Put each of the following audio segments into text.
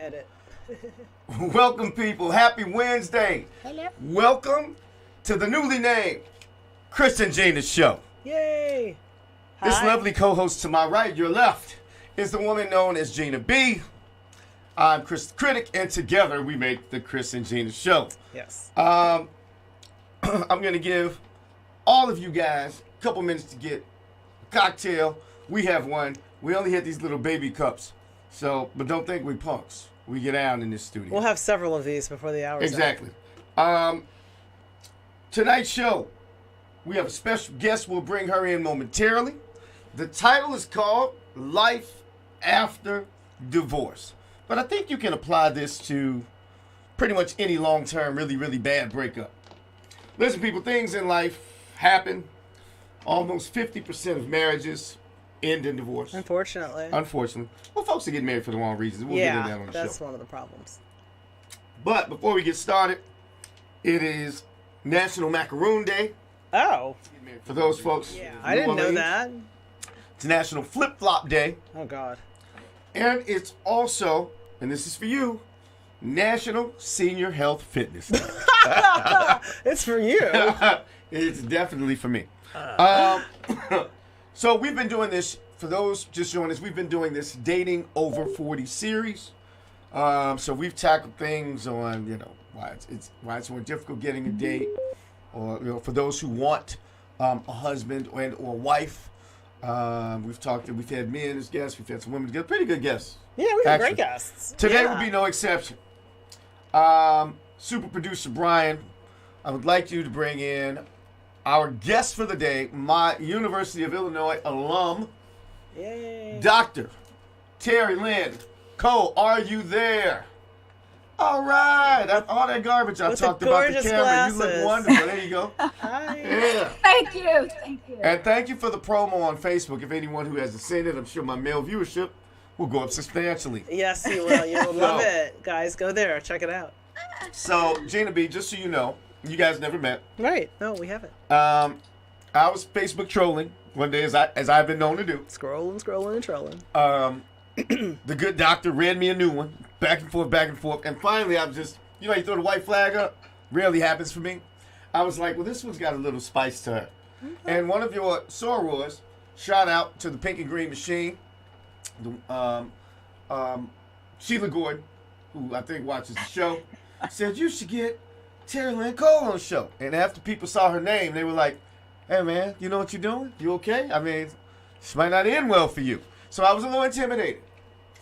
Edit. Welcome, people. Happy Wednesday. Hello. Welcome to the newly named Kris and Gina show. Yay. This Hi. lovely co-host to my right, your left, is the woman known as Gina B. I'm Kris the Critic, and together we make the Kris and Gina show. Yes. I'm going to give all of you guys a couple minutes to get a cocktail. We have one. We only had these little baby cups. So, but don't think we punks. We get down in this studio. We'll have several of these before the hour's Exactly. Tonight's show, we have a special guest. We'll bring her in momentarily. The title is called Life After Divorce. But I think you can apply this to pretty much any long-term, really, really bad breakup. Listen, people, things in life happen. Almost 50% of marriages end in divorce. Unfortunately. Well, folks are getting married for the wrong reasons. We'll get into that on the show. That's one of the problems. But before we get started, it is National Macaroon Day. Oh. For those folks. Yeah. I didn't know that. It's National Flip Flop Day. Oh, God. And it's also, and this is for you, National Senior Health Fitness Day. It's for you. It's definitely for me. So we've been doing this, for those just joining us, we've been doing this Dating Over 40 series. So we've tackled things on, why it's more difficult getting a date, or for those who want a husband and or wife. We've had men as guests, we've had some women as guests, pretty good guests. Yeah, we have great guests. Today will be no exception. Super producer Brian, I would like you to bring in our guest for the day, my University of Illinois alum, Yay. Dr. Terrilyn Cole. Are you there? All right. All that garbage I With talked the about the gorgeous camera. glasses. You look wonderful. There you go. Hi. Yeah. Thank you. Thank you. And thank you for the promo on Facebook. If anyone who hasn't seen it, I'm sure my male viewership will go up substantially. Yes, you will. You'll love it. Guys, go there. Check it out. So, Gina B, just so you know, you guys never met. Right. No, we haven't. I was Facebook trolling one day, as I've been known to do. Scrolling, and trolling. The good doctor read me a new one, back and forth, and finally I'm just, you throw the white flag up. Rarely happens for me. I was like, well, this one's got a little spice to her. Mm-hmm. And one of your sorors, shout out to the Pink and Green Machine, Sheila Gordon, who I think watches the show, said you should get Terrilyn Cole on the show. And after people saw her name, they were like, hey, man, you know what you're doing? You okay? I mean, this might not end well for you. So I was a little intimidated.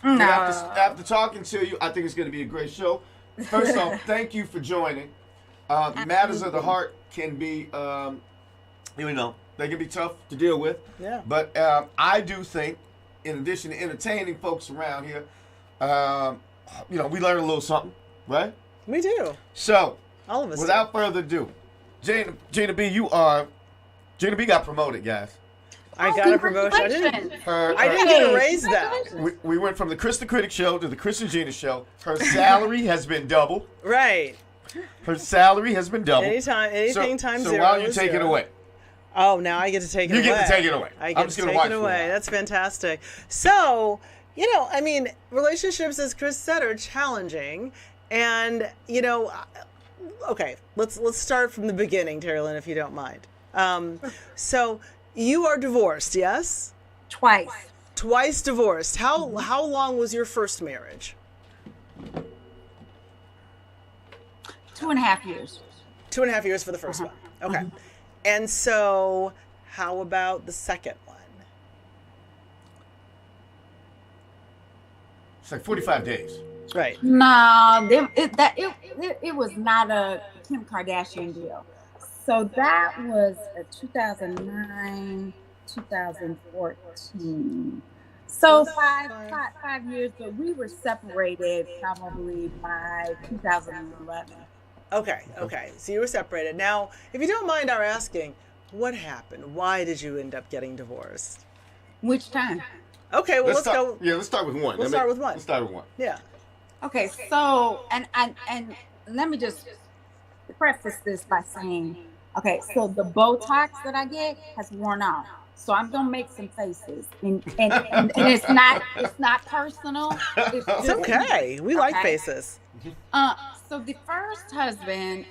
No. After talking to you, I think it's going to be a great show. First off, thank you for joining. Matters of the heart can be, they can be tough to deal with. Yeah. But I do think, in addition to entertaining folks around here, we learn a little something, right? We do. So, all of us. Without further ado, Gina B, Gina B got promoted, guys. I got a promotion. I didn't get a raise though. We went from the Kris the Critic show to the Kris and Gina show. Her salary has been doubled. Right. Her salary has been doubled. Anything times zero. So why don't you take it away? Oh, now I get to take it away. You get to take it away. I get to take it away. That's fantastic. So, relationships, as Kris said, are challenging. And, okay, let's start from the beginning, Terrilyn, if you don't mind. So you are divorced, yes? Twice divorced. How long was your first marriage? 2.5 years. 2.5 years for the first one. Okay. And so how about the second one? It's like 45 days. Right. No, it was not a Kim Kardashian deal. So that was a 2009, 2014. So five years, but we were separated probably by 2011. Okay. So you were separated. Now, if you don't mind our asking, what happened? Why did you end up getting divorced? Which time? Okay, well, let's go. Yeah, let's start with one. Let's start with one. Let's start with one. Yeah. Okay, so and let me just preface this by saying, okay, so the Botox that I get has worn off. So I'm gonna make some faces, and it's not personal. It's okay. We like faces. So the first husband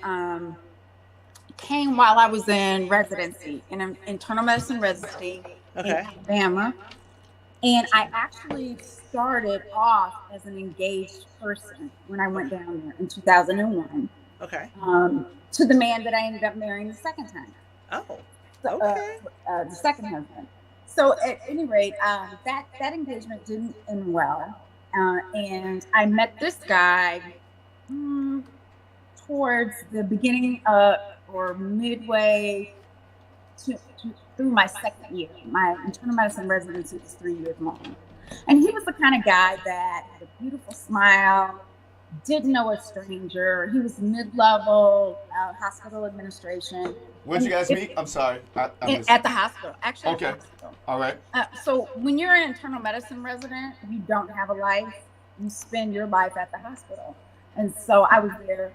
came while I was in residency, in an internal medicine residency in Alabama, and I actually started off as an engaged person when I went down there in 2001. Okay. To the man that I ended up marrying the second time. Oh. So, Okay. The second husband. So at any rate, that engagement didn't end well, and I met this guy towards the beginning or midway through my second year. My internal medicine residency was 3 years long, and he was the kind of guy that had a beautiful smile. Didn't know a stranger. He was mid-level hospital administration. Where'd you guys meet? I'm sorry. At the hospital. Actually, okay. At the hospital. All right. So when you're an internal medicine resident, you don't have a life. You spend your life at the hospital. And so I was there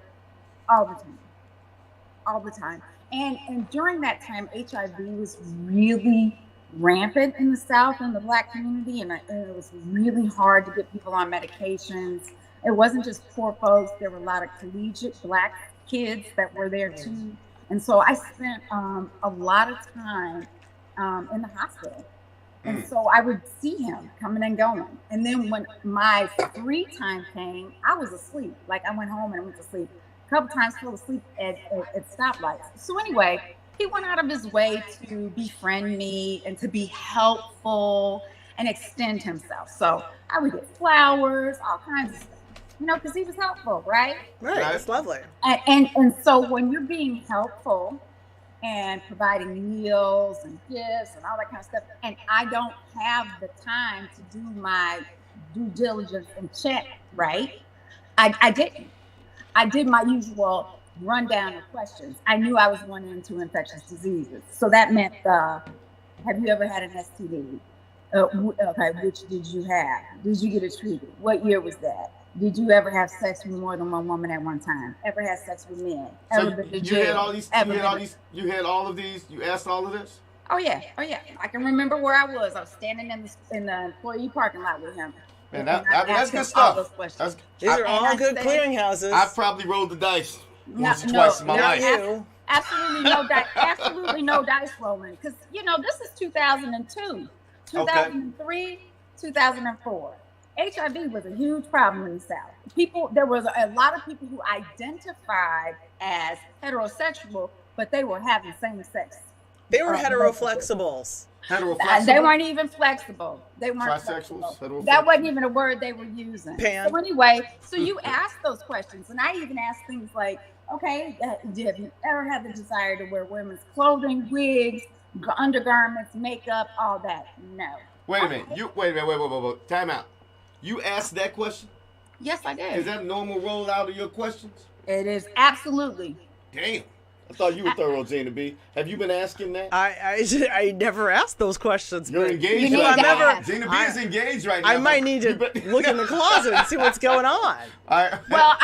all the time. And during that time, HIV was really rampant in the South in the Black community. And it was really hard to get people on medications. It wasn't just poor folks. There were a lot of collegiate Black kids that were there too. And so I spent a lot of time in the hospital. And so I would see him coming and going. And then when my free time came, I was asleep. Like I went home and I went to sleep. A couple times fell asleep at stoplights. So anyway, he went out of his way to befriend me and to be helpful and extend himself. So I would get flowers, all kinds of stuff. Because he was helpful, right? Right, that's lovely. And so when you're being helpful and providing meals and gifts and all that kind of stuff, and I don't have the time to do my due diligence and check, right? I didn't. I did my usual rundown of questions. I knew I was going into infectious diseases. So that meant, have you ever had an STD? Okay, which did you have? Did you get it treated? What year was that? Did you ever have sex with more than one woman at one time? Ever had sex with men? So you had all these. You had all of these. You asked all of this. Oh yeah. I can remember where I was. I was standing in the employee parking lot with him. Man, that's good stuff. These are all good clearinghouses. I probably rolled the dice once or twice in my life. Absolutely no dice. Absolutely no dice rolling. Because this is 2002, 2003, 2004. HIV was a huge problem in the South. There was a lot of people who identified as heterosexual, but they were having same-sex. They were heteroflexibles. They weren't even flexible. They weren't flexible. That wasn't even a word they were using. So anyway, so you ask those questions, and I even asked things like, okay, have you ever had the desire to wear women's clothing, wigs, undergarments, makeup, all that? No. Wait a minute. Wait. Time out. You asked that question? Yes, I did. Is that a normal rollout of your questions? It is, absolutely. Damn. I thought you were thorough, Gina B. Have you been asking that? I never asked those questions. You're engaged right Gina B is engaged right now. I might need to look in the closet and see what's going on. Well,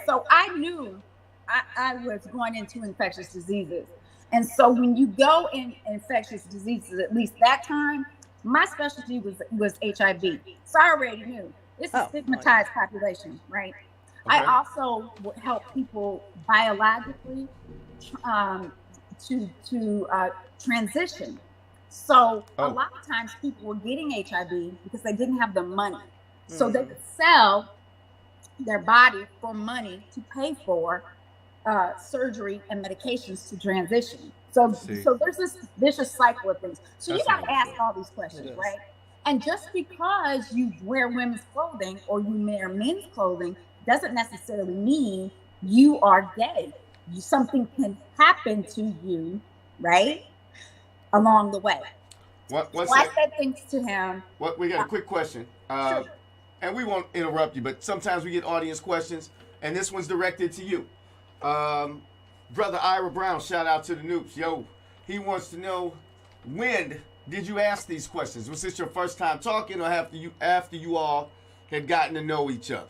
so I knew I was going into infectious diseases. And so when you go in infectious diseases, at least that time, my specialty was HIV. So I already knew. It's a stigmatized population, right? Okay. I also would help people biologically to transition. So a lot of times people were getting HIV because they didn't have the money. So they would sell their body for money to pay for surgery and medications to transition. So there's this vicious cycle of things. So you got to ask all these questions, right? And just because you wear women's clothing or you wear men's clothing doesn't necessarily mean you are gay. Something can happen to you, right? Along the way. I said things to him. We got a quick question. Sure. And we won't interrupt you, but sometimes we get audience questions, and this one's directed to you. Brother Ira Brown, shout out to the Noops. Yo, he wants to know, when did you ask these questions? Was this your first time talking, or after you all had gotten to know each other?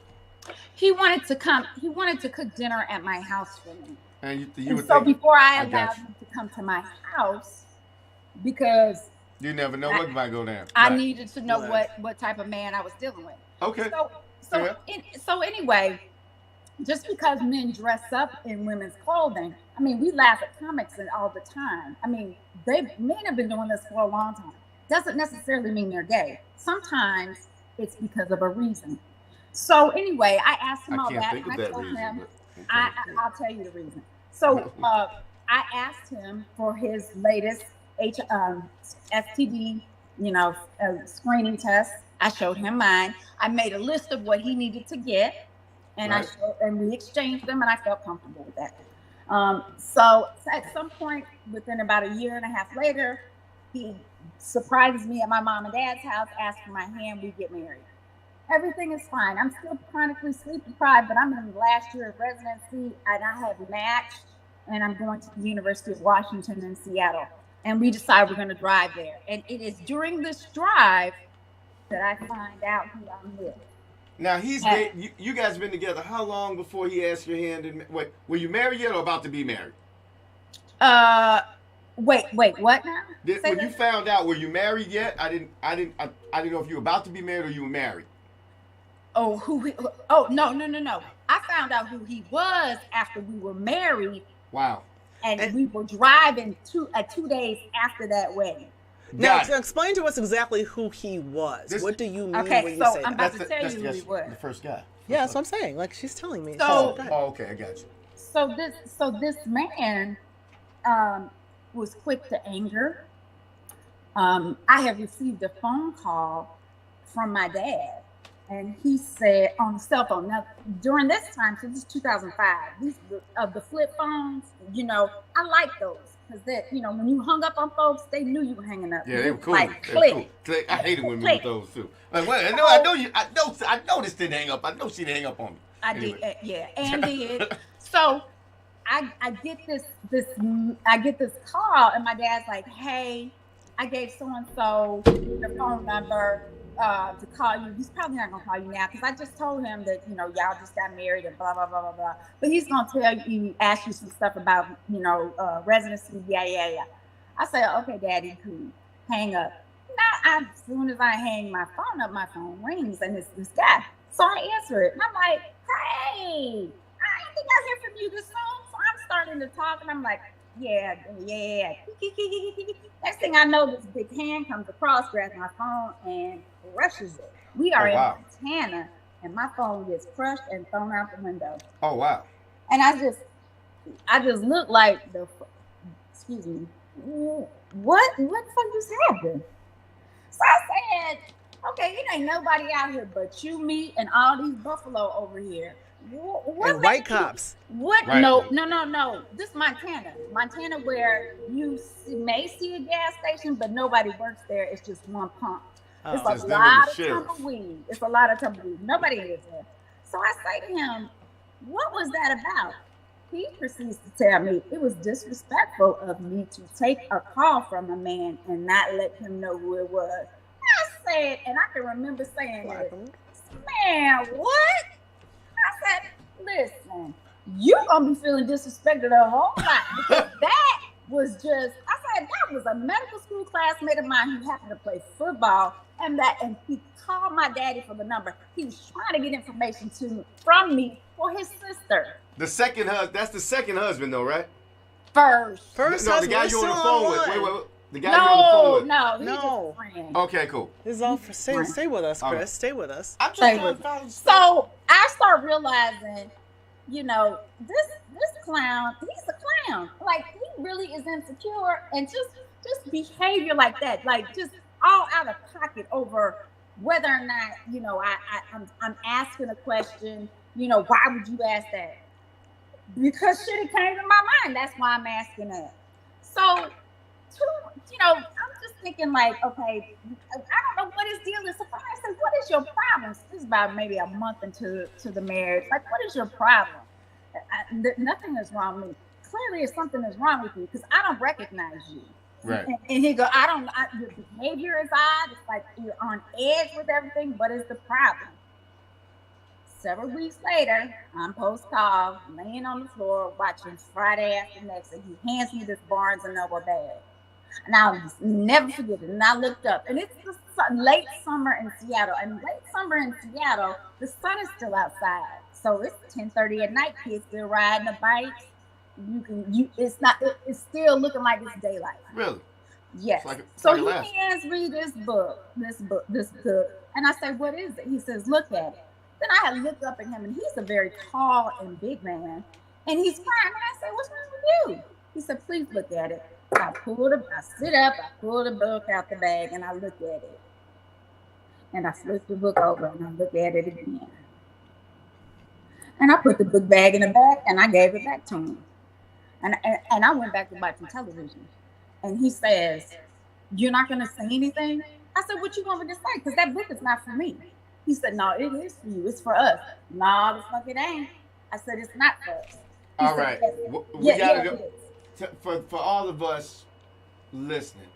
He wanted to come. He wanted to cook dinner at my house for me. And before I allowed him to come to my house, because You never know what might go down. I Right. needed to know Right. what type of man I was dealing with. Okay. So so anyway, just because men dress up in women's clothing, I mean, we laugh at comics all the time. I mean, men have been doing this for a long time. Doesn't necessarily mean they're gay. Sometimes it's because of a reason. So anyway, I asked him I all can't that, think and of I that told reason. him, But okay. I'll tell you the reason. So I asked him for his latest STD, screening test. I showed him mine. I made a list of what he needed to get, and Right. and we exchanged them, and I felt comfortable with that. So at some point, within about a year and a half later, he surprises me at my mom and dad's house, asks for my hand, we get married. Everything is fine. I'm still chronically sleep deprived, but I'm in the last year of residency, and I have matched, and I'm going to the University of Washington in Seattle. And we decide we're going to drive there. And it is during this drive that I find out who I'm with. Now he's gay. You guys been together how long before he asked your hand? Wait, were you married yet or about to be married? Wait, what now? When you found out, were you married yet? I didn't know if you were about to be married or you were married. Oh, no. I found out who he was after we were married. Wow. And we were driving 2 days after that wedding. Now, explain to us exactly who he was. What do you mean when you say I'm that? about to tell you who he was. The first guy. Yeah, that's what I'm saying. Like, she's telling me. Okay, I got you. So this man was quick to anger. I have received a phone call from my dad, and he said on the cell phone. Now, during this time, so this is 2005, these of the flip phones, I like those. Because when you hung up on folks, they knew you were hanging up. Yeah, they were cool. Like, click. Cool. Click. I hated women with those too. Like, well, I know this didn't hang up. I know she didn't hang up on me. I did, yeah, and did. So I get this call, and my dad's like, "Hey, I gave so and so the phone number to call you. He's probably not gonna call you now because I just told him that y'all just got married and blah blah blah blah blah. But he's gonna tell you, ask you some stuff about residency. Yeah. I said, okay, Daddy, cool. Hang up. Now, as soon as I hang my phone up, my phone rings and it's this guy. So I answer it, and I'm like, hey, I didn't think I hear from you this soon. So I'm starting to talk, and I'm like, yeah. Next thing I know, this big hand comes across, grabs my phone, and crushes it. We are in Montana, and my phone gets crushed and thrown out the window. Oh wow! And I just look like excuse me, what the fuck just happened? So I said, okay, it ain't nobody out here but you, me, and all these buffalo over here. What and white cops. What? Right. No. This Montana, where you may see a gas station, but nobody works there. It's just one pump. It's a lot of tumbleweed. Nobody lives there. So I say to him, what was that about? He proceeds to tell me it was disrespectful of me to take a call from a man and not let him know who it was. I said, and I can remember saying this, man, what? I said, listen, you're going to be feeling disrespected a whole lot because that was just, I said, that was a medical school classmate of mine who happened to play football, and he called my daddy for the number. He was trying to get information from me for his sister. That's the second husband though, right? First no, husband. The guy you're on the phone with. Wait. The guy you're on the phone with. No, he's just a friend. Okay, cool. This is all for stay with us, Chris. Right. Stay with us. I'm just trying to find So I start realizing, this clown, he's a clown. Like, he really is insecure, and just behavior like that, like just all out of pocket over whether or not, I'm asking a question, why would you ask that? Because shit, it came to my mind. That's why I'm asking that. So, I'm just thinking like, okay, I don't know what his deal is. So I said, what is your problem? This is about maybe a month into the marriage. Like, what is your problem? Nothing is wrong with me. Clearly, if something is wrong with you, because I don't recognize you. Right. And he go, your behavior is odd. It's like you're on edge with everything. What is the problem? Several weeks later, I'm post-call, laying on the floor, watching Friday After Next, and he hands me this Barnes & Noble bag. And I'll just never forget it. And I looked up, and it's late summer in Seattle. And late summer in Seattle, the sun is still outside. So it's 10:30 at night. Kids still riding the bikes. It's still looking like it's daylight. Really? Yes. Like so he hands me this book. And I say, what is it? He says, look at it. Then I had looked up at him, and he's a very tall and big man. And he's crying. And I said, what's wrong with you? He said, please look at it. I sit up, I pull the book out the bag, and I look at it. And I flip the book over, and I look at it again. And I put the book bag in the back, and I gave it back to him. And I went back to watching television. And he says, you're not going to say anything? I said, what you want me to say? Because that book is not for me. He said, no, it is for you. It's for us. No, the fuck it ain't. I said, it's not for us. All right. We got to go. For all of us listening,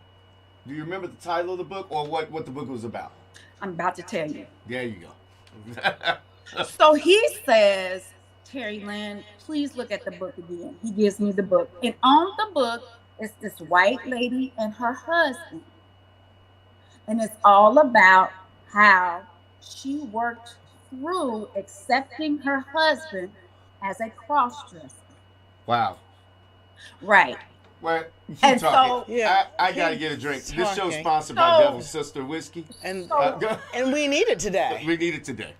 do you remember the title of the book or what the book was about? I'm about to tell you. There you go. So he says, Terrilyn, please look at the book again. He gives me the book. And on the book is this white lady and her husband. And it's all about how she worked through accepting her husband as a cross-dresser. Wow. Right. Well, and talking. So, yeah, I got to get a drink. Talking. This show's sponsored by Devil's Sister Whiskey. And we need it today. We need it today.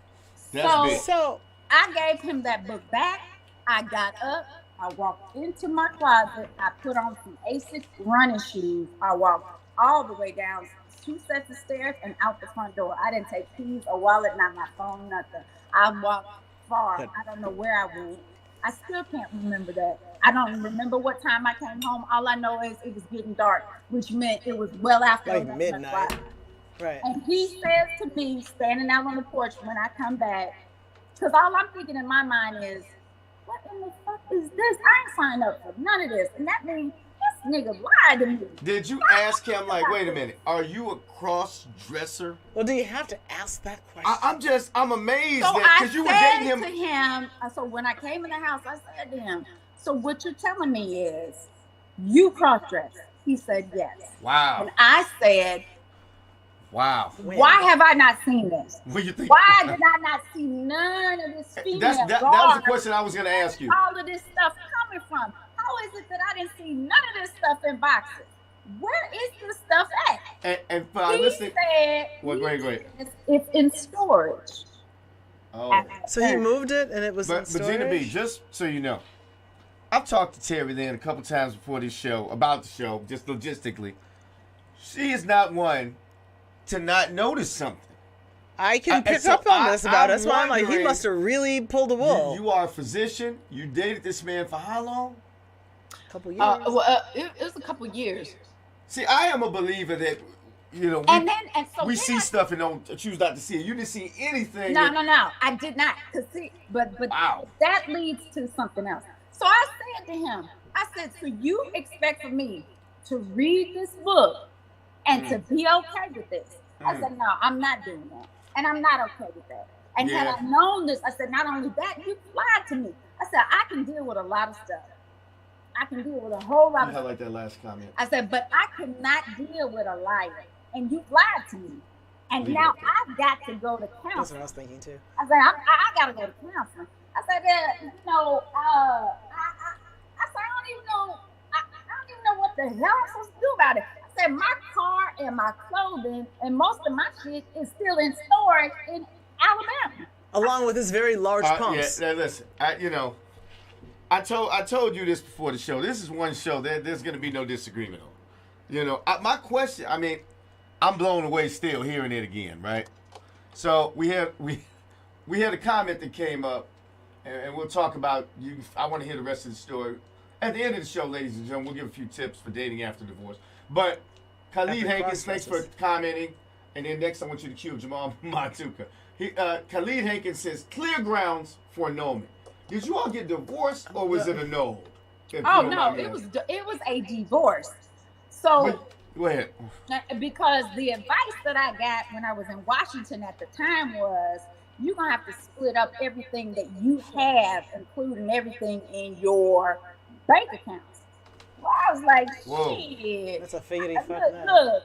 That's big. So I gave him that book back. I got up. I walked into my closet. I put on some Asics running shoes. I walked all the way down 2 sets of stairs and out the front door. I didn't take keys or wallet, not my phone, nothing. I walked far. I don't know where I went. I still can't remember that. I don't remember what time I came home. All I know is it was getting dark, which meant it was well after like midnight. Right. And he says to me, standing out on the porch when I come back, because all I'm thinking in my mind is, what in the fuck is this? I ain't signed up for none of this. And that means this nigga lied to me. Did you ask him, like, wait a minute, are you a cross-dresser? Well, do you have to ask that question? I'm amazed So that, because you were dating him. to him, so when I came in the house, I said to him, so what you're telling me is, you cross-dress? He said, yes. Wow. And I said, wow. Why have I not seen this? What do you think? Why did I not see none of this female that was the question I was going to ask you. All of this stuff coming from? How is it that I didn't see none of this stuff in boxes? Where is this stuff at? And for our listening, said, well, great. It's in storage. Oh. So he moved it and it was in storage? But Gina B, just so you know, I've talked to Terrilyn a couple times before this show, about the show, just logistically. She is not one to not notice something. I can pick up on this about us. That's why I'm like, he must have really pulled the wool. You are a physician. You dated this man for how long? A couple years. It was a couple years. See, I am a believer that, we see stuff and don't choose not to see it. You didn't see anything. No, I did not. But wow. That leads to something else. So I said to him, so you expect for me to read this book and to be okay with this? I said, no, I'm not doing that. And I'm not okay with that. And had I known this, I said, not only that, you lied to me. I said, I can deal with a lot of stuff. I can deal with a whole lot of stuff. I like that last comment. I said, but I cannot deal with a liar. And you lied to me. And now I've got to go to counseling. That's what I was thinking too. I said, I got to go to counseling. I said, I said, I don't even know what the hell I'm supposed to do about it. I said, my car and my clothing and most of my shit is still in storage in Alabama. Along with his very large pumps. Yeah, listen, I told you this before the show. This is one show that there's going to be no disagreement on. My question, I'm blown away still hearing it again, right? So we had a comment that came up, and we'll talk about you. I want to hear the rest of the story. At the end of the show, ladies and gentlemen, we'll give a few tips for dating after divorce. But Khalid Hankins, thanks for commenting. And then next, I want you to cue Jamal Matuka. Khalid Hankins says, clear grounds for annulment. Did you all get divorced, or was it annulled? Oh no, it was a divorce. So go ahead. Because the advice that I got when I was in Washington at the time was, you're gonna have to split up everything that you have, including everything in your bank accounts. I was like, Whoa. shit. That's a figgity fuck Look, that. look,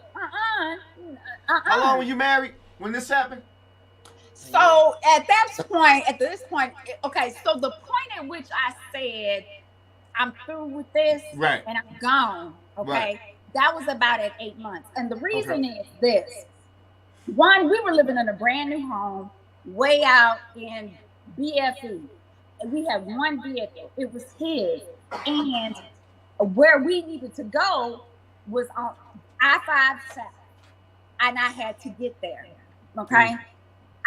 How long were you married when this happened? So at this point, okay, so the point at which I said I'm through with this Right. and I'm gone, okay, Right. that was about at 8 months. And the reason is this. One, we were living in a brand new home way out in BFE. And we had one vehicle. It was his. And where we needed to go was on I-5 South. And I had to get there, okay?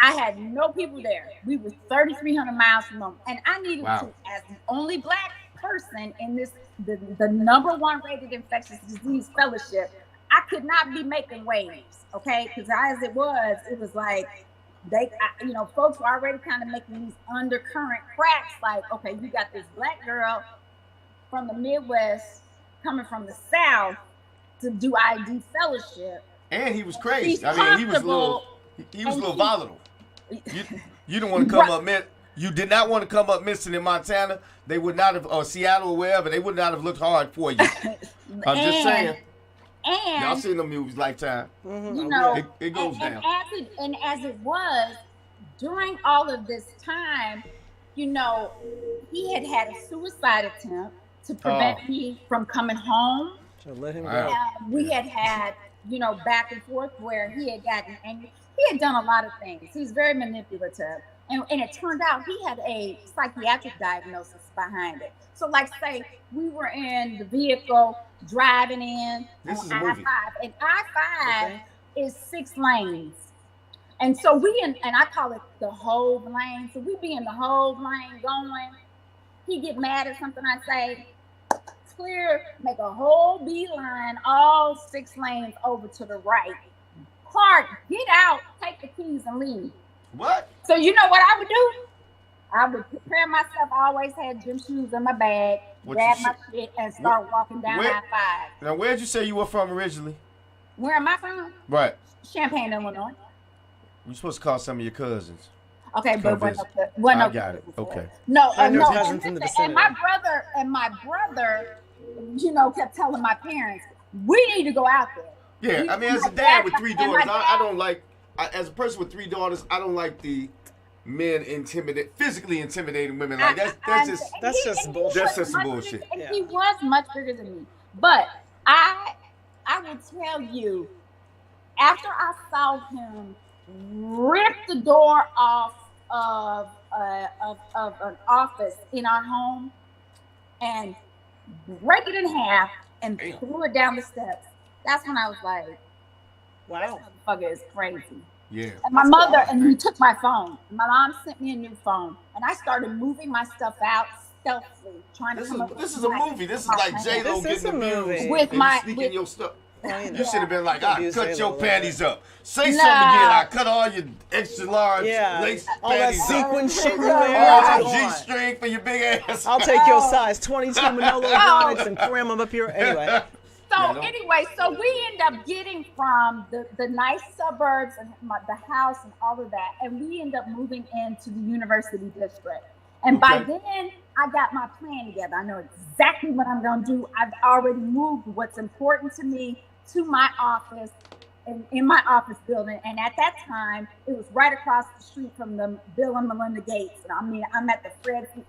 I had no people there. We were 3,300 miles from home. And I needed to, as the only Black person in this, the #1 rated infectious disease fellowship, I could not be making waves, okay? Because as it was like, folks were already kind of making these undercurrent cracks, like, okay, you got this Black girl from the Midwest coming from the South to do ID fellowship. And he was crazy. She's I mean, he was a little volatile. You didn't want to come up, man. You did not want to come up missing in Montana. They would not have, or Seattle or wherever, they would not have looked hard for you. I'm just saying. And y'all seen the movies Lifetime. You know, it goes down. And as it was, during all of this time, you know, he had had a suicide attempt to prevent me from coming home. So let him go. We had, you know, back and forth where he had gotten angry. He had done a lot of things. He's very manipulative. And it turned out he had a psychiatric diagnosis behind it. So, like, say, we were in the vehicle driving in This is on a movie. I-5. And I-5 is 6 lanes. And so and I call it the whole lane. So we be in the whole lane going. He get mad at something I say, clear, make a whole beeline, all 6 lanes over to the right. Clark, get out, take the keys and leave. What? So you know what I would do? I would prepare myself. I always had gym shoes in my bag, grab my shit, and start walking down I-5. Now, where'd you say you were from originally? Where am I from? Right. Champaign, Illinois. You're supposed to call some of your cousins. Okay, but I got it. Okay. No, no no. cousins in the vicinity. And my brother, you know, kept telling my parents, we need to go out there. Yeah, I mean, as a dad with 3 daughters, I don't like, as a person with 3 daughters, I don't like the men physically intimidating women. Like that's just bullshit. That's just some bullshit. And he was much bigger than me. But I will tell you, after I saw him rip the door off of an office in our home and break it in half and threw it down the steps, that's when I was like, wow, this motherfucker is crazy. Yeah. And my mother, and he took my phone. My mom sent me a new phone, and I started moving my stuff out stealthily, trying to come up. This is a movie. This is like J-Lo getting abused with sneaking your stuff. Well, you should have been like, I cut your panties up. Say something again. I cut all your extra large lace all that panties sequin up. shit you All wear. that G-string for your big ass. I'll take your size 22 Manolo bonnets and cram them up here. Anyway. So we end up getting from the nice suburbs and the house and all of that, and we end up moving into the University District. And by then, I got my plan together. I know exactly what I'm going to do. I've already moved what's important to me to my office, in my office building. And at that time, it was right across the street from the Bill and Melinda Gates. And I mean, I'm at the Fred C.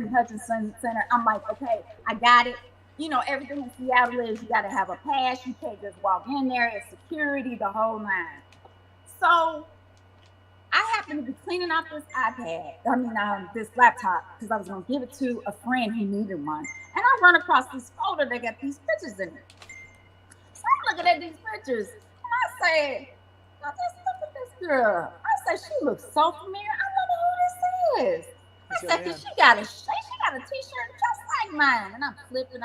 Hutchinson Center. I'm like, okay, I got it. You know, everything in Seattle is you got to have a pass. You can't just walk in there. It's security, the whole 9. So I happened to be cleaning out this this laptop, because I was going to give it to a friend who needed one. And I run across this folder that got these pictures in it. So I'm looking at these pictures, and I say, look at this girl. I said, she looks so familiar. I wonder who this is. I said, cause she got a t-shirt just like mine. And I'm flipping,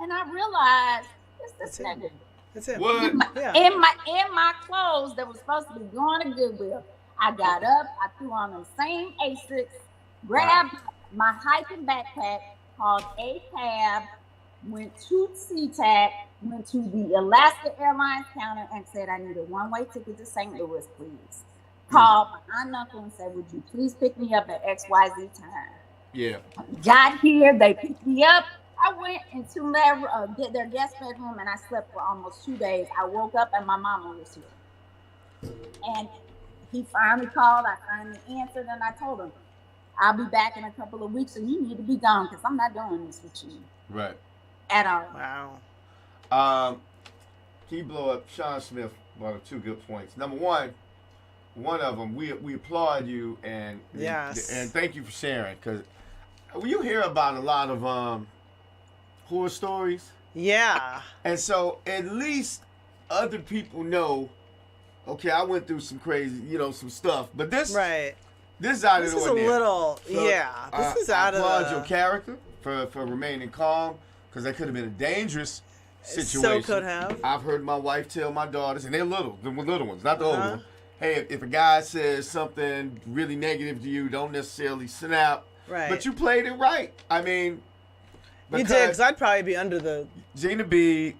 and I realized it's this nigga. That's it. What? In my clothes that was supposed to be going to Goodwill. I got up, I threw on those same Asics, grabbed my hiking backpack, called a cab, went to SeaTac, went to the Alaska Airlines counter and said, I need a one-way ticket to St. Louis, please. Called my aunt and uncle and said, would you please pick me up at XYZ time? Yeah. Got here, they picked me up. I went into their guest bedroom and I slept for almost 2 days. I woke up and my mama was here. And he finally called. I finally answered and I told him, I'll be back in a couple of weeks and you need to be gone because I'm not doing this with you. Right. At all. Wow. Can you blow up Sean Smith? Brought up two good points. Number one of them, we applaud you and thank you for sharing, because you hear about a lot of horror stories. Yeah. And so at least other people know, okay, I went through some crazy, some stuff, but this Right. this is out of the This is a ordinary. little, So, this is out of I applaud the... your character for remaining calm, because that could have been a dangerous situation. So could have. I've heard my wife tell my daughters, and they're little, the little ones, not the older Uh-huh. ones. Hey, if a guy says something really negative to you, don't necessarily snap. Right. But you played it right. I mean, You did, because I'd probably be under the... Gina B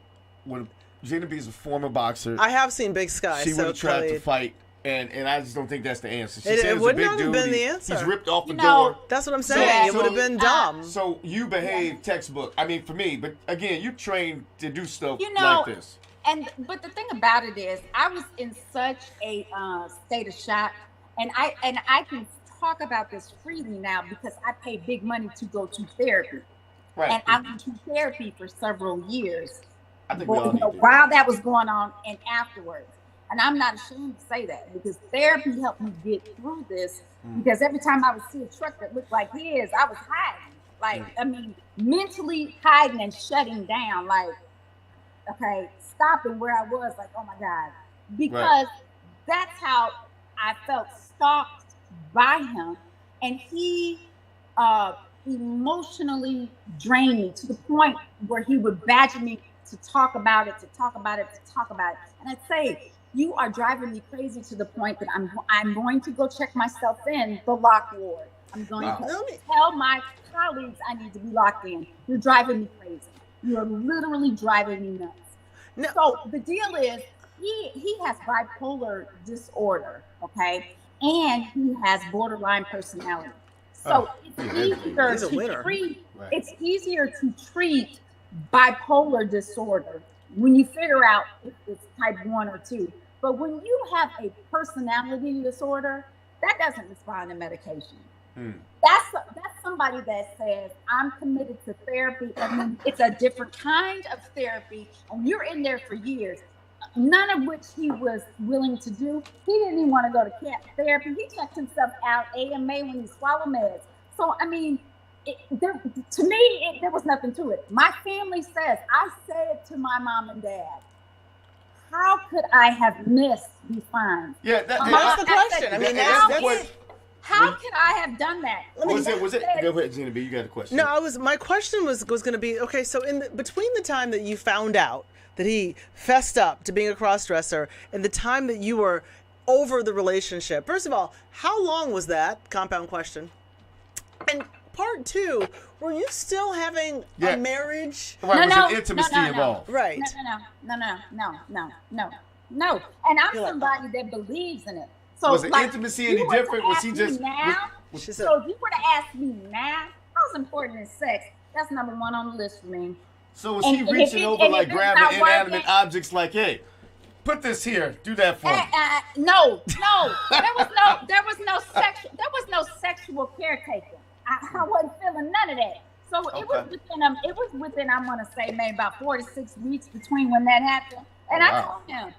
is a former boxer. I have seen Big Sky. She would have tried to clearly- fight, and I just don't think that's the answer. She It said would a big not have dude. been the answer. He's ripped off the You know, door. That's what I'm saying. It would have been dumb. So you behave textbook. I mean, for me, but again, you trained to do stuff You know, like this. But the thing about it is, I was in such a state of shock, and I can talk about this freely now because I paid big money to go to therapy, Right. and I went to therapy for several years. I think we all need to. While that was going on and afterwards, and I'm not ashamed to say that because therapy helped me get through this. Because every time I would see a truck that looked like his, I was hiding, like I mean, mentally hiding and shutting down, like. Okay, stopping where I was, like, oh my God, because that's how I felt stalked by him, and he emotionally drained me to the point where he would badger me to talk about it, and I'd say, you are driving me crazy to the point that I'm going to go check myself in the lock ward. I'm going to tell my colleagues I need to be locked in. You're driving me crazy. You're literally driving me nuts. No. So the deal is, he has bipolar disorder, okay, and he has borderline personality. So it's easier He's a to winner. treat. Right. It's easier to treat bipolar disorder when you figure out if it's type 1 or 2. But when you have a personality disorder, that doesn't respond to medication. That's somebody that says, I'm committed to therapy, and then it's a different kind of therapy, and you're in there for years, none of which he was willing to do. He didn't even want to go to camp therapy. He checked himself out AMA when he swallowed meds. So, I mean, to me, there was nothing to it. My family says, I said to my mom and dad, how could I have missed these fines? Yeah, That's the question. I mean, that's what... How could I have done that? Was it? Go ahead, Gina B. You got a question? No, my question was going to be, okay, so between the time that you found out that he fessed up to being a cross-dresser and the time that you were over the relationship, first of all, how long was that? Compound question. And part two, were you still having a marriage? Right, was intimacy involved? Right. No. And I'm somebody that believes in it. So, was the intimacy any different? Was he just... So if you were to ask me now, how's important is sex? That's number one on the list for me. So was he reaching over, like grabbing inanimate objects, like, hey, put this here, do that for me? No. There was no sexual caretaking. I wasn't feeling none of that. So it was within, I'm gonna say, maybe about 4 to 6 weeks between when that happened. And I told him,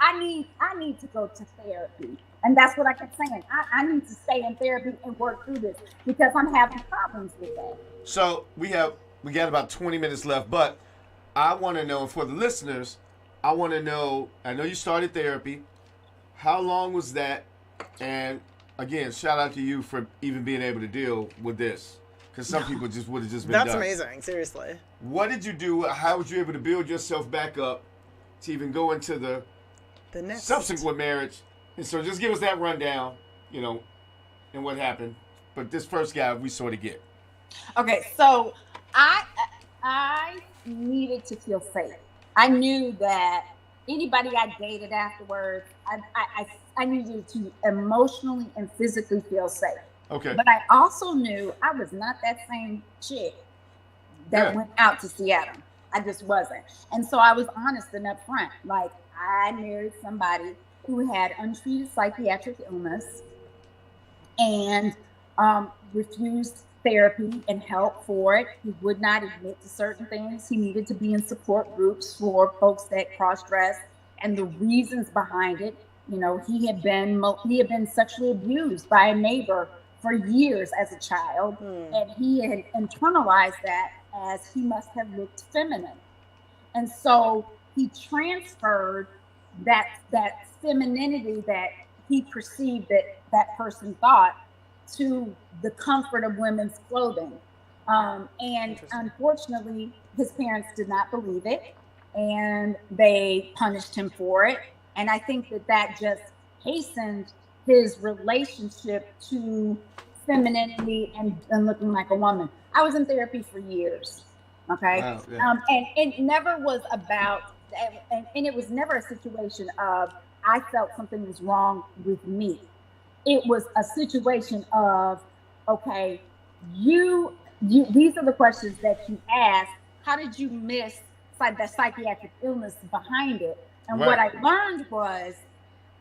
I need to go to therapy. And that's what I kept saying. I need to stay in therapy and work through this because I'm having problems with that. So we got about 20 minutes left, but I want to know, for the listeners, I want to know, I know you started therapy. How long was that? And again, shout out to you for even being able to deal with this, because some people just would have just been That's done. amazing, seriously. What did you do? How was you able to build yourself back up to even go into the next subsequent marriage? And so just give us that rundown, and what happened. But this first guy we sort of get. Okay, so I needed to feel safe. I knew that anybody I dated afterwards, I needed to emotionally and physically feel safe. Okay. But I also knew I was not that same chick that went out to Seattle. I just wasn't. And so I was honest and upfront. Like, I married somebody who had untreated psychiatric illness and refused therapy and help for it. He would not admit to certain things. He needed to be in support groups for folks that cross-dress, and the reasons behind it. You know, he had been sexually abused by a neighbor for years as a child, and he had internalized that as he must have looked feminine. And so he transferred that femininity that he perceived that person thought to the comfort of women's clothing. And unfortunately, his parents did not believe it, and they punished him for it. And I think that just hastened his relationship to femininity and looking like a woman. I was in therapy for years. Okay. Wow, yeah. And it never was about, and it was never a situation of, I felt something was wrong with me. It was a situation of, okay, you these are the questions that you ask. How did you miss the psychiatric illness behind it? And what I learned was,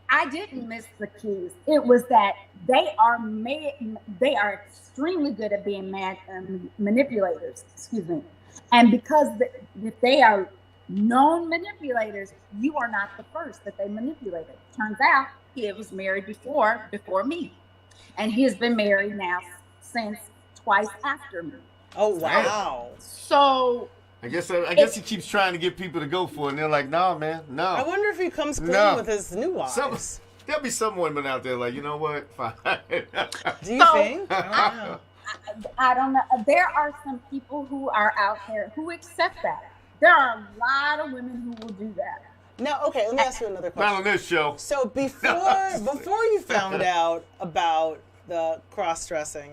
I didn't miss the cues. It was that they are extremely good at being manipulators. Excuse me. And because if they are known manipulators, you are not the first that they manipulated. Turns out he was married before me, and he has been married now since twice after me. Oh wow! So I guess he keeps trying to get people to go for it, and they're like, "No, man, no." I wonder if he comes clean with his new wives. There'll be some women out there like, you know what? Fine. Do you think? I don't know. I don't know. There are some people who are out there who accept that. There are a lot of women who will do that. Now, okay, let me ask you another question. Not on this show. So before you found out about the cross-dressing,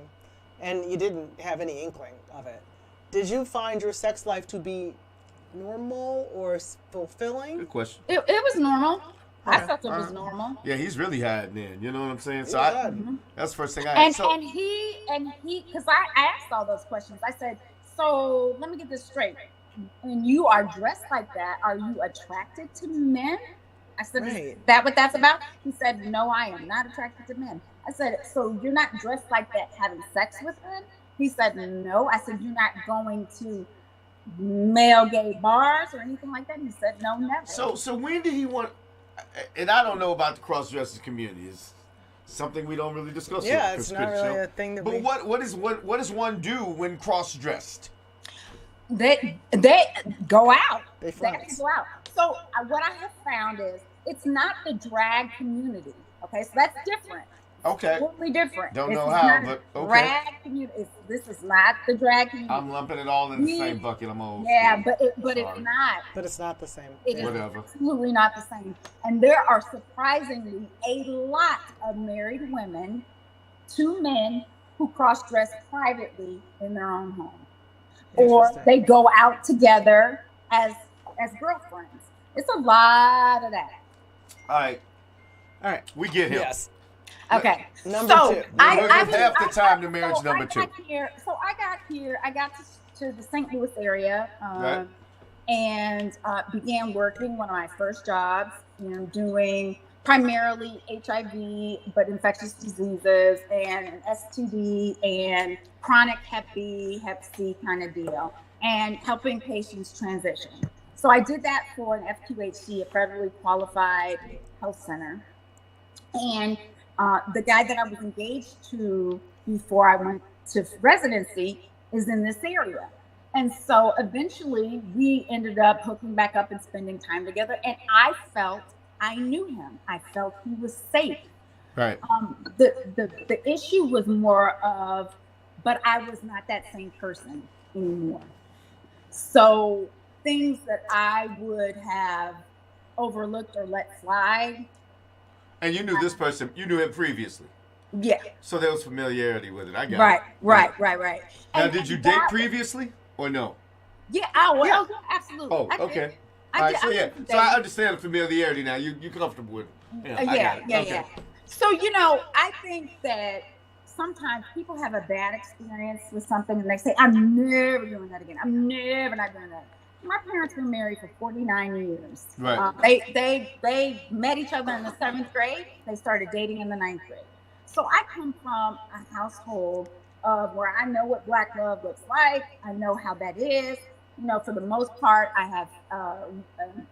and you didn't have any inkling of it, did you find your sex life to be normal or fulfilling? Good question. It was normal. I felt it was normal. Yeah, he's really hiding in. You know what I'm saying? So that's the first thing I asked. And he, because I asked all those questions. I said, so let me get this straight. When you are dressed like that, are you attracted to men? I said, is that what that's about? He said, no, I am not attracted to men. I said, so you're not dressed like that having sex with men? He said, no. I said, you're not going to male gay bars or anything like that? He said, no, never. So when did he want? And I don't know about the cross-dressing community. It's something we don't really discuss. Yeah, it's not really a thing that we... But what does one do when cross-dressed? They go out. They go out. So what I have found is it's not the drag community. Okay, so that's different. Okay. Totally different. Don't know how, but okay. Drag community. This is not the drag community. I'm lumping it all in the same bucket. I'm old. Yeah, but it's not. But it's not the same. It is absolutely not the same. And there are surprisingly a lot of married women to men who cross-dress privately in their own home, or they go out together as girlfriends. It's a lot of that. All right. We get him. Yes. Okay. Number two. I half the time to marriage number two. I got to the St. Louis area and began working one of my first jobs, doing primarily HIV, but infectious diseases and an STD and chronic Hep B, Hep C kind of deal, and helping patients transition. So I did that for an FQHC, a federally qualified health center. And the guy that I was engaged to before I went to residency is in this area. And so eventually we ended up hooking back up and spending time together. And I felt I knew him. I felt he was safe. Right. The issue was more of, but I was not that same person anymore. So things that I would have overlooked or let slide. And you knew this person, you knew him previously. Yeah. So there was familiarity with it. I got it. Right. Now, did you date previously or no? Yeah, absolutely. Oh, okay. All right, so I understand the familiarity now. You're comfortable with it. Yeah. So, I think that sometimes people have a bad experience with something and they say, I'm never doing that again. I'm never not doing that. My parents were married for 49 years. Right. They met each other in the 7th grade. They started dating in the 9th grade. So I come from a household of where I know what black love looks like. I know how that is. You know, for the most part, I have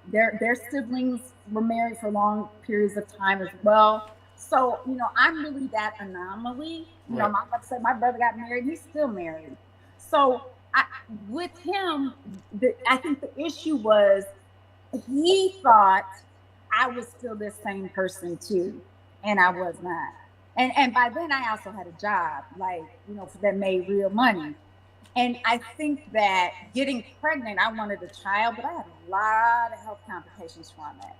their siblings were married for long periods of time as well. So, you know, I'm really that anomaly. You know, like I said, my brother got married. He's still married. So with him, I think the issue was he thought I was still this same person too, and I was not. And by then I also had a job, like, you know, that made real money. And I think that getting pregnant, I wanted a child, but I had a lot of health complications from it.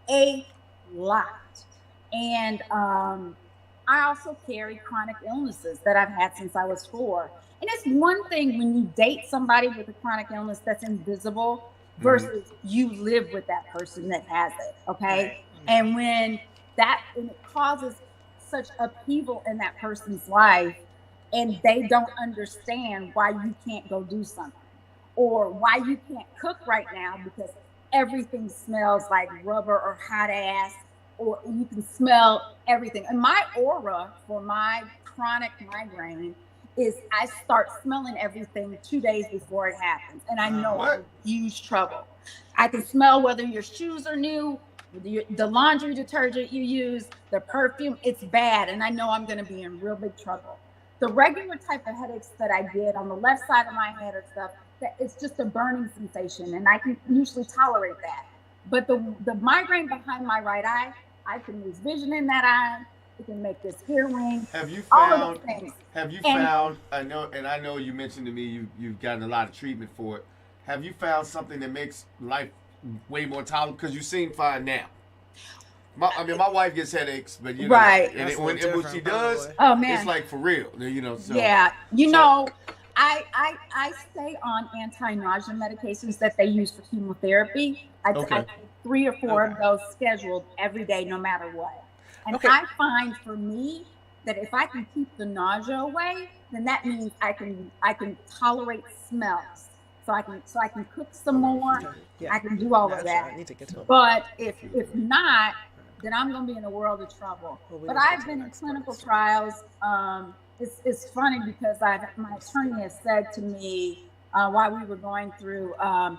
A lot. And I also carry chronic illnesses that I've had since I was 4. And it's one thing when you date somebody with a chronic illness that's invisible versus you live with that person that has it, okay? And when it causes such upheaval in that person's life, and they don't understand why you can't go do something, or why you can't cook right now because everything smells like rubber or hot ass, or you can smell everything. And my aura for my chronic migraine is I start smelling everything 2 days before it happens. And I know I'm in huge trouble. I can smell whether your shoes are new, the laundry detergent you use, the perfume, it's bad. And I know I'm going to be in real big trouble. The regular type of headaches that I get on the left side of my head or stuff, it's just a burning sensation. And I can usually tolerate that. But the migraine behind my right eye, I can lose vision in that eye. It can make this earring. Have you all found? of those things. Have you found? I know you mentioned to me you've gotten a lot of treatment for it. Have you found something that makes life way more tolerable? Because you seem fine now. My wife gets headaches, but you know, and when she does, oh man, it's like for real, you know. So, yeah, you know, I stay on anti-nausea medications that they use for chemotherapy. I take 3 or 4 of those scheduled every day, no matter what. And I find for me that if I can keep the nausea away, then that means I can tolerate smells. So I can cook some more. I can do all of that. I need to get to but if not, then I'm going to be in a world of trouble. But I've been in clinical trials. It's funny because my attorney has said to me while we were going through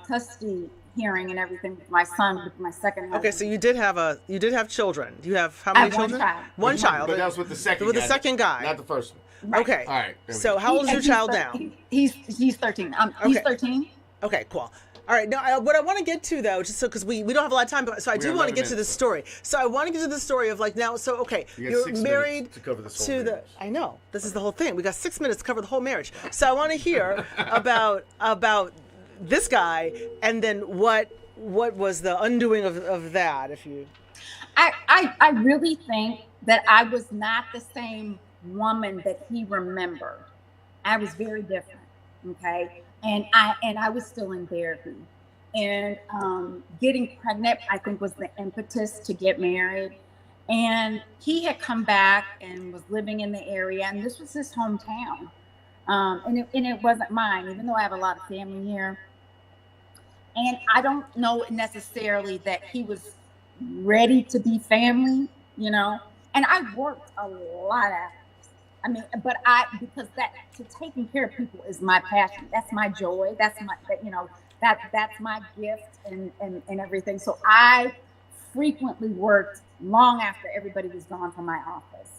custody hearing and everything with my son, with my second husband. Okay, so you did have children. Do you have how many children? One child. But that was with the second. With the second guy, not the first one. Right. Okay. All right. So how old is your child now? He's 13. He's 13. Okay, cool. All right. Now, what I want to get to though, just so because we don't have a lot of time, but so I do want to get to this story. So I want to get to the story of like now. So okay, you're married to cover this whole to marriage. I know this is the whole thing. We got 6 minutes to cover the whole marriage. So I want to hear about this guy, and then what was the undoing of that? If you, I really think that I was not the same woman that he remembered. I was very different. Okay. And I was still in therapy, and getting pregnant, I think, was the impetus to get married. And he had come back and was living in the area, and this was his hometown. And it wasn't mine, even though I have a lot of family here. And I don't know necessarily that he was ready to be family, you know. And I worked a lot at it. I mean, but because taking care of people is my passion. That's my joy. That's my gift and everything. So I frequently worked long after everybody was gone from my office.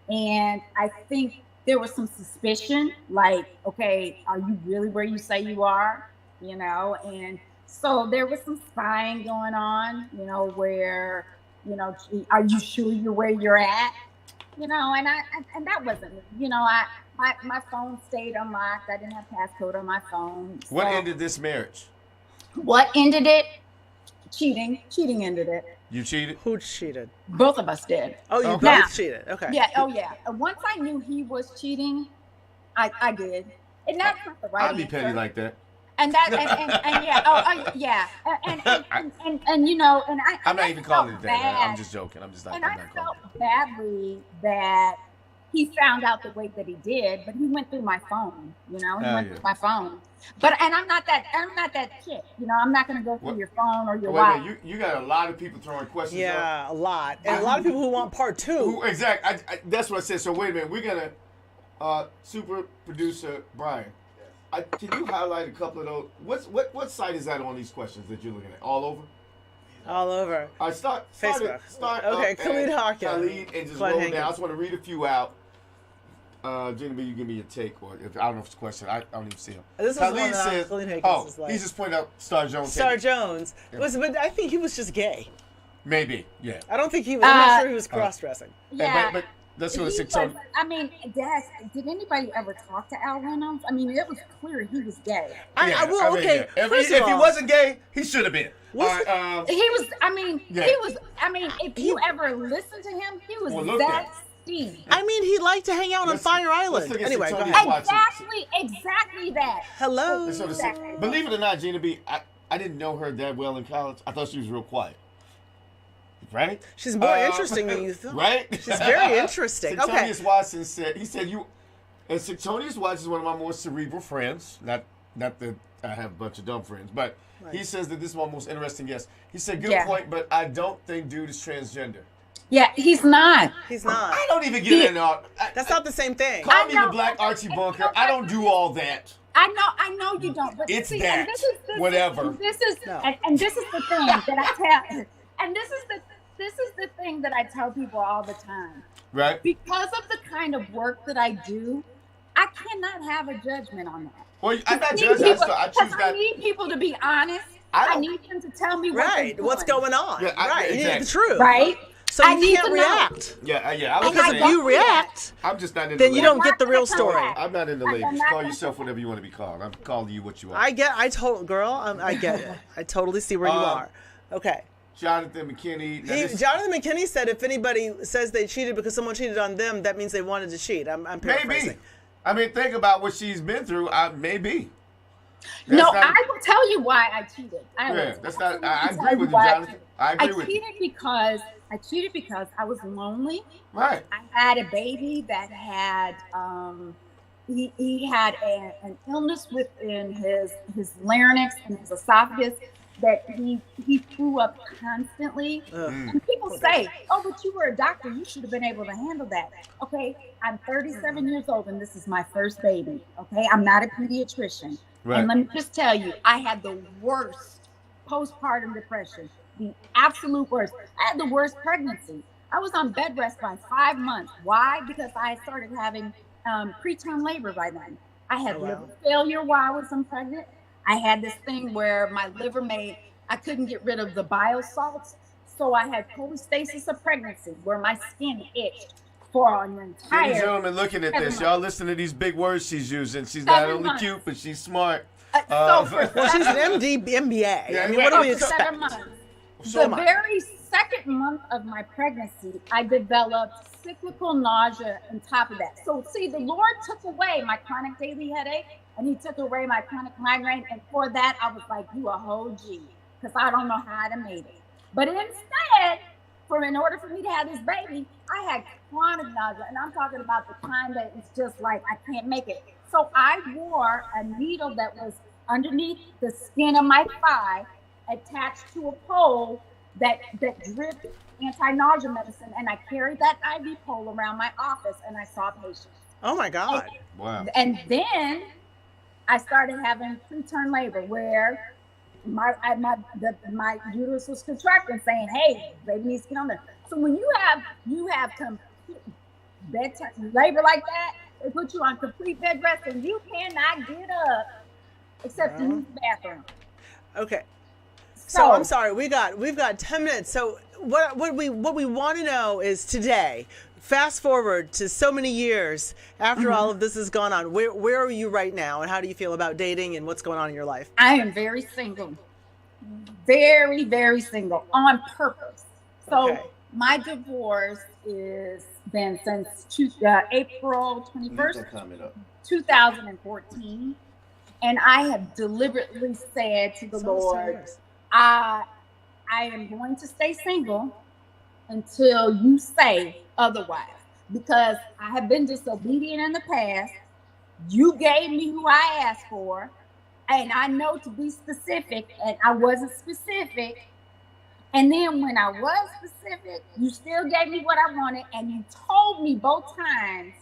And I think there was some suspicion, like, okay, are you really where you say you are? You know, and so there was some spying going on, you know, where, you know, are you sure you're where you're at? You know, and that wasn't, you know, my phone stayed unlocked. I didn't have passcode on my phone. So. What ended this marriage? What ended it? Cheating. Cheating ended it. You cheated? who cheated? Both of us did. Oh, you Now- both cheated. Okay. Yeah. Oh, yeah. Once I knew he was cheating, I did. And that's not the right I'd be answer. petty like that. And that and yeah, yeah, and you know, and I'm not even calling it that. bad. I'm just joking. I'm just not. And I'm I not calling felt badly that he found out the way that he did, but he went through my phone, he went through my phone. And I'm not that chick, I'm not going to go through your phone or your Wait a minute, you got a lot of people throwing questions out. Yeah, a lot. And a lot of people who want part two. Exactly. That's what I said. So wait a minute, we're going to, super producer Brian, can you highlight a couple of those? What site is that on these questions that you're looking at? All over? All over. All right, start Facebook. Okay, Khalid Hawkins. Khalid, and just roll down. I just want to read a few out. Gina, you give me your take, or I don't know if it's a question. I don't even see him. This Khalid one says, Khalid Hawkins is like, he just pointed out Star Jones. Star Jones. Yeah. But I think he was just gay. Maybe, yeah. I don't think he was. I'm not sure he was cross-dressing. Yeah. But let's go to 600. Did anybody ever talk to Al Reynolds? I mean, it was clear he was gay. Okay. Yeah. If he wasn't gay, he should have been. He was. If you ever listened to him, he was that steamy. I mean, he liked to hang out on Fire Island. Anyway, go ahead. Exactly that. Hello. Believe it or not, Gina B, I didn't know her that well in college. I thought she was real quiet. Right? She's more interesting than you thought. Right? She's very interesting. Okay. Sextonius Watson said, and Sextonius Watson is one of my more cerebral friends. Not that I have a bunch of dumb friends, but he says that this is my most interesting guest. He said, good point, but I don't think dude is transgender. Yeah, he's not. He's not. I don't even get in all. That's not the same thing. Call me the Black Archie Bunker. I don't do all that. I know you don't. But it's see, that. Whatever. This is the thing that I tell. And this is the thing that I tell people all the time. Right. Because of the kind of work that I do, I cannot have a judgment on that. Well, I'm not judging. I need people to be honest. I need them to tell me what's going on. Yeah, exactly. You need the truth. Right. So you can't react. Yeah. Because if you react, I'm just not in then you don't get the real story. I'm not in the ladies. Call yourself whatever you want to be called. I'm calling you what you are. I get it. I totally see where you are. Okay. Jonathan McKinney. Jonathan McKinney said if anybody says they cheated because someone cheated on them, that means they wanted to cheat. I'm paraphrasing. Maybe. I mean, think about what she's been through. Maybe. I will tell you why I cheated. I agree with you, Jonathan. I agree with you. I cheated because I was lonely. Right. I had a baby that had he had an illness within his larynx and his esophagus that he threw up constantly. And people say, oh, but you were a doctor. You should have been able to handle that. Okay, I'm 37 years old and this is my first baby. Okay, I'm not a pediatrician. Right. And let me just tell you, I had the worst postpartum depression, the absolute worst. I had the worst pregnancy. I was on bed rest by 5 months. Why? Because I started having preterm labor by then. I had liver failure while I was pregnant. I had this thing where my liver I couldn't get rid of the bile salts. So I had cholestasis of pregnancy where my skin itched for an entire. Ladies and gentlemen, looking at this, y'all listen to these big words she's using. She's not only cute, but she's smart. She's an MD, MBA. Yeah, I mean, what do we expect? The very second month of my pregnancy, I developed cyclical nausea on top of that. So see, the Lord took away my chronic daily headache and he took away my chronic migraine. And for that, I was like, you a whole G, because I don't know how I'd have made it. But instead, in order for me to have this baby, I had chronic nausea. And I'm talking about the kind that it's just like, I can't make it. So I wore a needle that was underneath the skin of my thigh, attached to a pole that dripped anti-nausea medicine, and I carried that IV pole around my office, and I saw patients. Oh my God! Wow! And then I started having preterm labor, where my uterus was contracting, saying, "Hey, baby needs to get on there." So when you have complete bedtime labor like that, they put you on complete bed rest, and you cannot get up except to use the bathroom. Okay. So I'm sorry, we've got 10 minutes. So what we want to know is today, fast forward to so many years after all of this has gone on, where are you right now and how do you feel about dating and what's going on in your life? I am very single. Very, very single on purpose. So my divorce is been since April 21st, 2014. And I have deliberately said to the Lord, I am going to stay single until you say otherwise. because I have been disobedient in the past. You gave me who I asked for, and I know to be specific, and I wasn't specific. And then when I was specific, you still gave me what I wanted, and you told me both times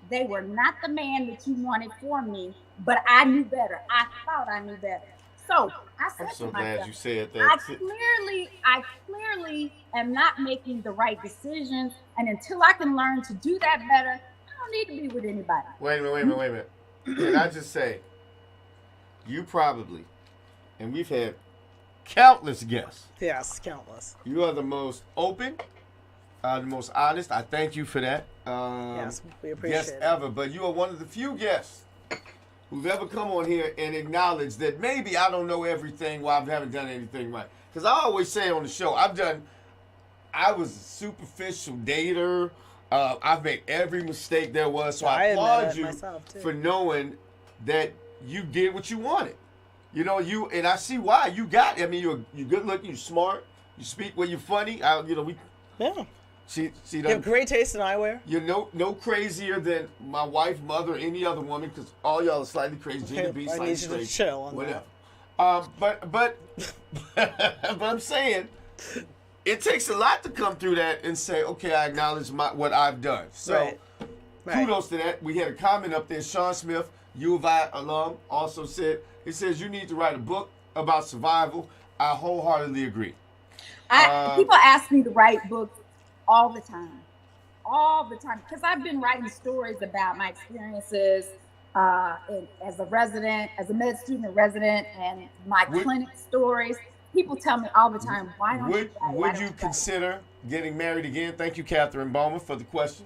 they were not the man that you wanted for me, but I knew better. I thought I knew better. So I said I'm so to glad myself, you said I that. clearly am not making the right decisions, and until I can learn to do that better, I don't need to be with anybody. Wait a minute. Can I just say, you probably, and we've had countless guests. Yes, countless. You are the most open, the most honest. I thank you for that. Yes, we appreciate guest it. ever, but you are one of the few guests who've ever come on here and acknowledged that maybe I don't know everything while I haven't done anything right. Because I always say on the show, I was a superficial dater. I've made every mistake there was, so I applaud you for knowing that you did what you wanted. You know, and I see why you got it. I mean, you're good looking, you're smart, you speak when you're funny. Yeah. See You have great taste in eyewear. You're no crazier than my wife, mother, any other woman, because all y'all are slightly crazy. Gina B, I slightly need you to crazy. chill on Whatever. that. But I'm saying it takes a lot to come through that and say, okay, I acknowledge what I've done. So Right. kudos to that. We had a comment up there. Sean Smith, U of I alum, also said, it says you need to write a book about survival. I wholeheartedly agree. People ask me to write books all the time, because I've been writing stories about my experiences as a resident, as a med student resident, and my clinic stories. People tell me all the time, why don't you write? Would you consider getting married again? Thank you, Catherine Bowman, for the question.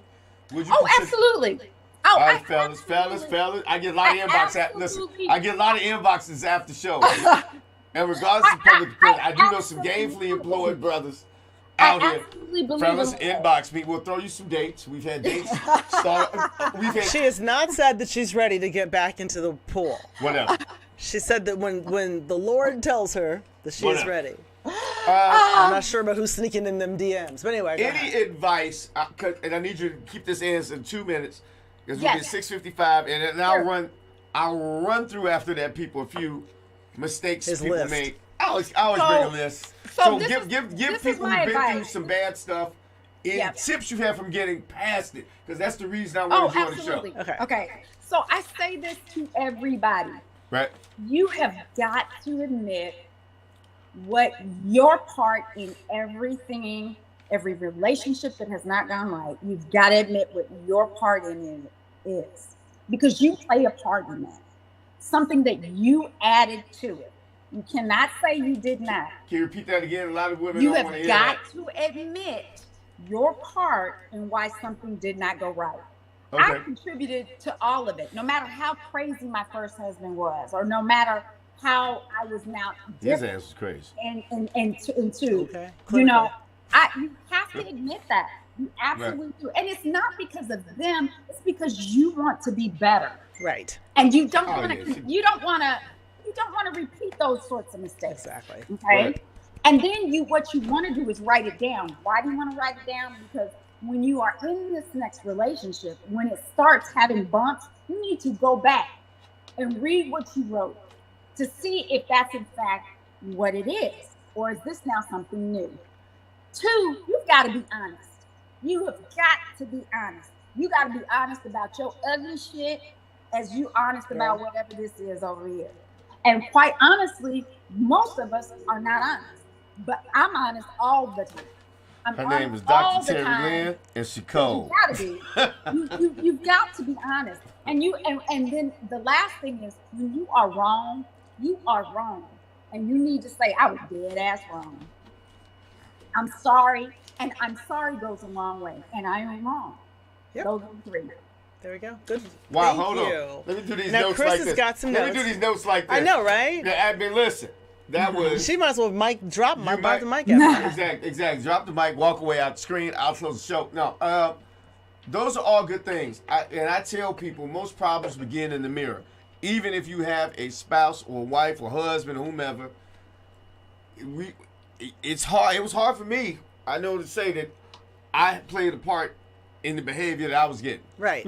Would you absolutely. All right, fellas. I get a lot of inboxes. Listen, I get a lot of inboxes after show. And regardless of public opinion, I do know some gainfully employed brothers out here. Fellas, inbox me. We'll throw you some dates. We've had dates. She has not said that she's ready to get back into the pool. Whatever. She said that when the Lord tells her that she is ready. I'm I'm not sure about who's sneaking in them DMs. But anyway, any advice, and I need you to keep this answer in 2 minutes, because we'll be at 6:55, and then I'll run through after that a few mistakes people make. I always bring a list. So give people who've been through some bad stuff tips you have from getting past it, because that's the reason I wanted you on the show. Okay. So I say this to everybody. Right. You have got to admit what your part in everything, every relationship that has not gone right. You've got to admit what your part in it is, because you play a part in that. Something that you added to it. You cannot say you did not. Can you repeat that again? A lot of women don't want to hear that. You have got to admit your part in why something did not go right. Okay. I contributed to all of it, no matter how crazy my first husband was, or no matter how I was now His ass was crazy. And two. Okay. You know, you have to admit that. You absolutely do. And it's not because of them, it's because you want to be better. Right. And you don't want to repeat those sorts of mistakes. Exactly. Okay. Right. And then what you want to do is write it down. Why do you want to write it down? Because when you are in this next relationship, when it starts having bumps, you need to go back and read what you wrote to see if that's in fact what it is, or is this now something new? Two, you've got to be honest. You have got to be honest. You got to be honest about your ugly shit as you honest about whatever this is over here. And quite honestly, most of us are not honest, but I'm honest all the time. Her name is Dr. Terrilyn, and she cold. You've got to be honest. And then the last thing is, when you are wrong, and you need to say, I was dead ass wrong. I'm sorry, and I'm sorry goes a long way, and I am wrong. Yep. Those are the three. There we go. Good. Wow, Thank hold you. on. Let me do these now, notes Kris like has this. got some Let notes. me do these notes like this. I know, right? Yeah, I mean, listen. That was. She might as well drop the mic out. Exactly. Drop the mic, walk away out the screen. I'll close the show. No, those are all good things. I tell people most problems begin in the mirror. Even if you have a spouse or wife or husband or whomever, it's hard. It was hard for me. I know to say that I played a part in the behavior that I was getting. Right.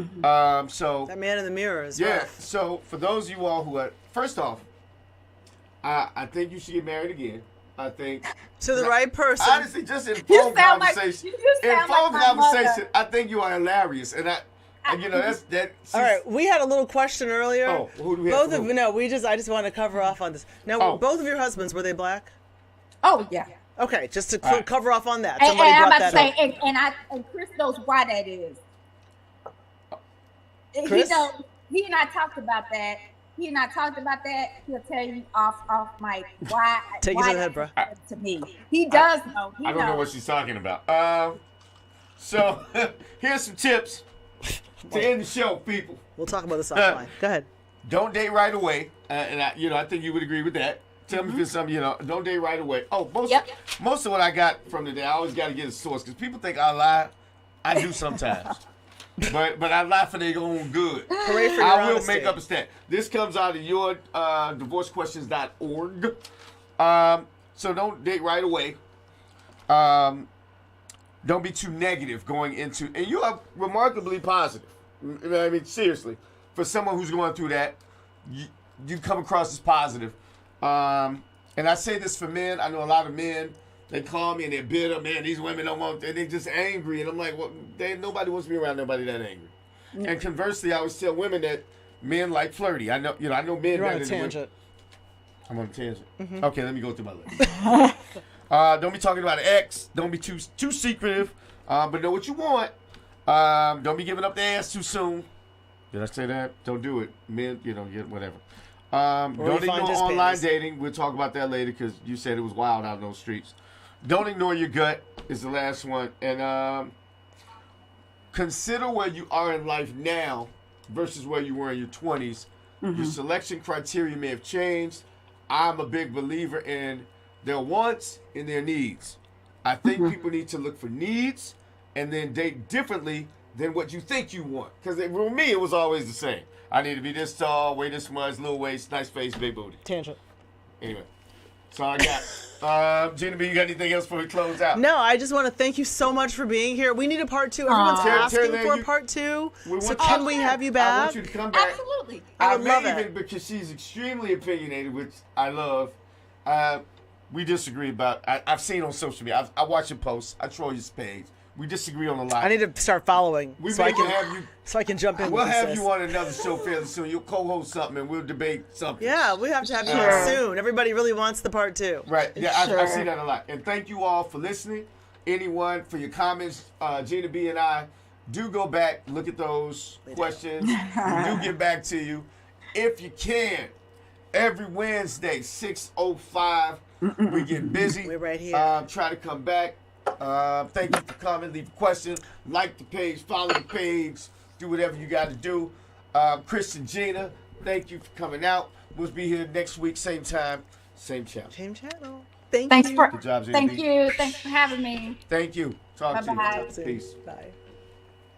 So That man in the mirror is yeah. rough. So for those of you all who are, first off, I think you should get married again. I think To the right person. honestly, just in You phone sound like- conversation, you in sound phone like my conversation, mother. I think you are hilarious, and you know that. All right, we had a little question earlier. Oh, who do we have? Both of no, I just want to cover off on this. Now, Oh. both of your husbands, were they black? Oh yeah. Okay, just to All right. cover off on that. And Somebody I'm brought about to that say, up. and Chris knows why that is. Chris? He knows. He and I talked about that. He'll tell you off mic why. Take it why to the head, that bro. happened to me. He does know. He I don't know knows. what she's talking about. So here's some tips to end the show, people. We'll talk about this offline. Go ahead. Don't date right away, and I think you would agree with that. Tell me if it's something, don't date right away. Oh, most of what I got from the day, I always got to get a source because people think I lie. I do sometimes, but I lie for their own good. Hooray for your I will honesty. make up a stat. This comes out of your divorcequestions.org. So don't date right away. Don't be too negative going into, and you are remarkably positive. You know what I mean, seriously, for someone who's going through that, you come across as positive. And I say this for men. I know a lot of men. They call me and they're bitter. Man, these women don't want. They're just angry, and I'm like, well, nobody wants to be around nobody that angry. Mm-hmm. And conversely, I always tell women that men like flirty. I know men. You're on better a than tangent. women. I'm on a tangent. Mm-hmm. Okay, let me go through my list. Don't be talking about an ex. Don't be too secretive. But know what you want. Don't be giving up the ass too soon. Did I say that? Don't do it. Men, get whatever. Don't ignore online dating. We'll talk about that later because you said it was wild out in those streets. Don't ignore your gut is the last one. And consider where you are in life now versus where you were in your 20s. Mm-hmm. Your selection criteria may have changed. I'm a big believer in their wants and their needs. I think people need to look for needs and then date differently than what you think you want. Because for me, it was always the same. I need to be this tall, weigh this much, little waist, nice face, big booty. Tangent. Anyway, that's all I got. Gina B, you got anything else before we close out? No, I just want to thank you so much for being here. We need a part 2. Everyone's asking Terrilyn, for a part 2. So want can you- we have you I back? want you to come back. Absolutely. I would love may it. even, because she's extremely opinionated, which I love. We disagree about. I've seen on social media. I watch your posts. I troll your page. We disagree on a lot. I need to start following We so may I can have you. so I can jump in. We'll with have this. you on another show fairly soon. You'll co-host something and we'll debate something. Yeah, we have to have you Sure. on soon. Everybody really wants the part 2. Right. Yeah, I Sure. see that a lot. And thank you all for listening. Anyone for your comments. Gina B and I do go back, look at those questions. We do get back to you. If you can, every Wednesday, 6:05, we get busy. We're right here. Try to come back. Thank you for coming. Leave a question. Like the page. Follow the page. Do whatever you got to do. Kris and Gina, thank you for coming out. We'll be here next week, same time, same channel. Same channel. Thank Thanks you. for Good job, Gina thank B. you. Thanks for having me. Thank you. Talk Bye-bye. to you. Peace. Bye.